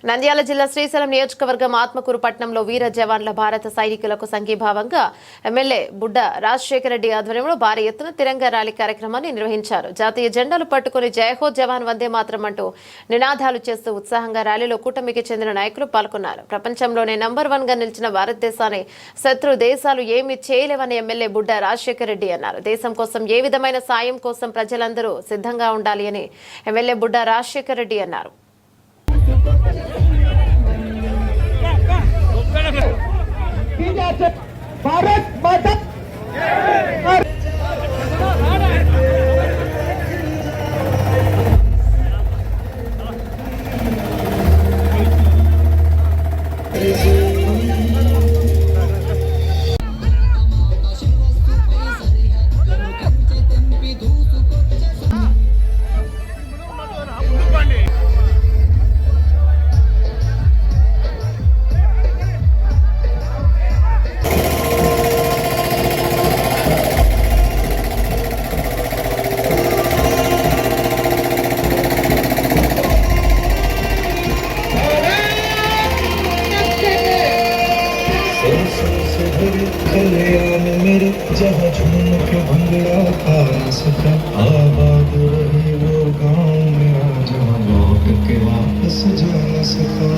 నంద్యాల జిల్లా శ్రీశైలం నియోజకవర్గం ఆత్మకూరు పట్టణంలో వీర జవాన్ల భారత సైనికులకు సంఘీభావంగా ఎమ్మెల్యే బుడ్డ రాజశేఖర రెడ్డి ఆధ్వర్యంలో భారీ ఎత్తున తిరంగా ర్యాలీ కార్యక్రమాన్ని నిర్వహించారు. జాతీయ జెండాలు పట్టుకుని జయహో జవాన్ వందే మాతరం అంటూ నినాదాలు చేస్తూ ఉత్సాహంగా ర్యాలీలో కూటమికి చెందిన నాయకులు పాల్గొన్నారు. ప్రపంచంలోనే నంబర్ 1 గా నిలిచిన భారతదేశాన్ని శత్రు దేశాలు ఏమీ చేయలేవని ఎమ్మెల్యే బుడ్డ రాజశేఖర రెడ్డి అన్నారు. దేశం కోసం ఏ విధమైన సాయం కోసం ప్రజలందరూ సిద్ధంగా ఉండాలి అని ఎమ్మెల్యే బుడ్డ రాజశేఖర రెడ్డి అన్నారు. भारत माता मेरे जहाँ झूम के भंगड़ा पारा सका आबाद रही वो गाँव मेरा जहाँ लौट के वापस जा न सका।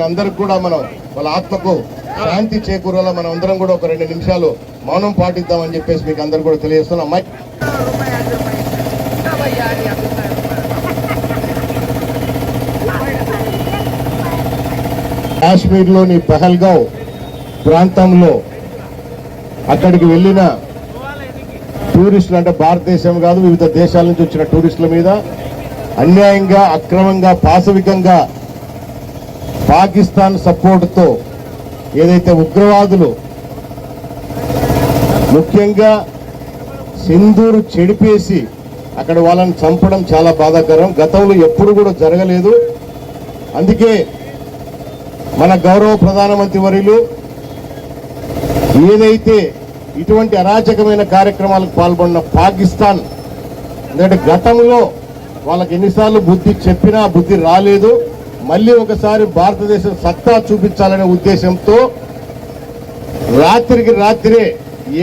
అందరికి కూడా మనం వాళ్ళ ఆత్మకు శాంతి చేకూరాల మనం అందరం కూడా ఒక 2 నిమిషాలు మౌనం పాటిద్దామని చెప్పేసి మీకు అందరు కూడా తెలియజేస్తున్నాం. కాశ్మీర్లోని పహల్గావ్ ప్రాంతంలో అక్కడికి వెళ్ళిన టూరిస్టులు, అంటే భారతదేశం కాదు వివిధ దేశాల నుంచి వచ్చిన టూరిస్టుల మీద అన్యాయంగా, అక్రమంగా, పాశవికంగా పాకిస్తాన్ సపోర్టుతో ఏదైతే ఉగ్రవాదులు ముఖ్యంగా సింధూరు చెడిపేసి అక్కడ వాళ్ళని చంపడం చాలా బాధాకరం. గతంలో ఎప్పుడు కూడా జరగలేదు. అందుకే మన గౌరవ ప్రధానమంత్రి వర్యులు ఏదైతే ఇటువంటి అరాచకమైన కార్యక్రమాలకు పాల్గొన్న పాకిస్తాన్, ఎందుకంటే గతంలో వాళ్ళకి ఎన్నిసార్లు బుద్ధి చెప్పినా బుద్ధి రాలేదు, మళ్ళీ ఒకసారి భారతదేశం సత్తా చూపించాలనే ఉద్దేశంతో రాత్రికి రాత్రే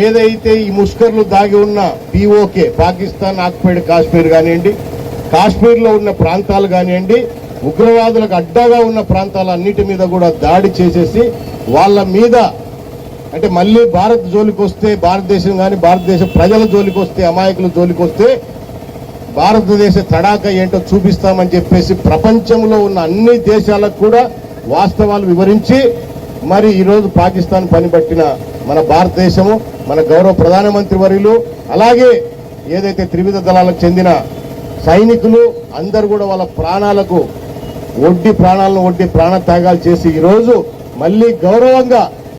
ఏదైతే ఈ ముష్కర్లు దాగి ఉన్న పీఓకే, పాకిస్తాన్ ఆక్యుపైడ్ కాశ్మీర్ కానివ్వండి, కాశ్మీర్లో ఉన్న ప్రాంతాలు కానివ్వండి, ఉగ్రవాదులకు అడ్డాగా ఉన్న ప్రాంతాలన్నిటి మీద కూడా దాడి చేసేసి వాళ్ళ మీద, అంటే మళ్ళీ భారత్ జోలికి వస్తే, భారతదేశం కానీ భారతదేశ ప్రజల జోలికి వస్తే, అమాయకుల జోలికి వస్తే భారతదేశ తడాక ఏంటో చూపిస్తామని చెప్పేసి ప్రపంచంలో ఉన్న అన్ని దేశాలకు కూడా వాస్తవాలు వివరించి మరి ఈరోజు పాకిస్తాన్ పనిపట్టిన మన భారతదేశము, మన గౌరవ ప్రధానమంత్రి వర్యులు, అలాగే ఏదైతే త్రివిధ దళాలకు చెందిన సైనికులు అందరూ కూడా వాళ్ళ ప్రాణాలను ఒడ్డి ప్రాణత్యాగాలు చేసి ఈరోజు మళ్ళీ గౌరవంగా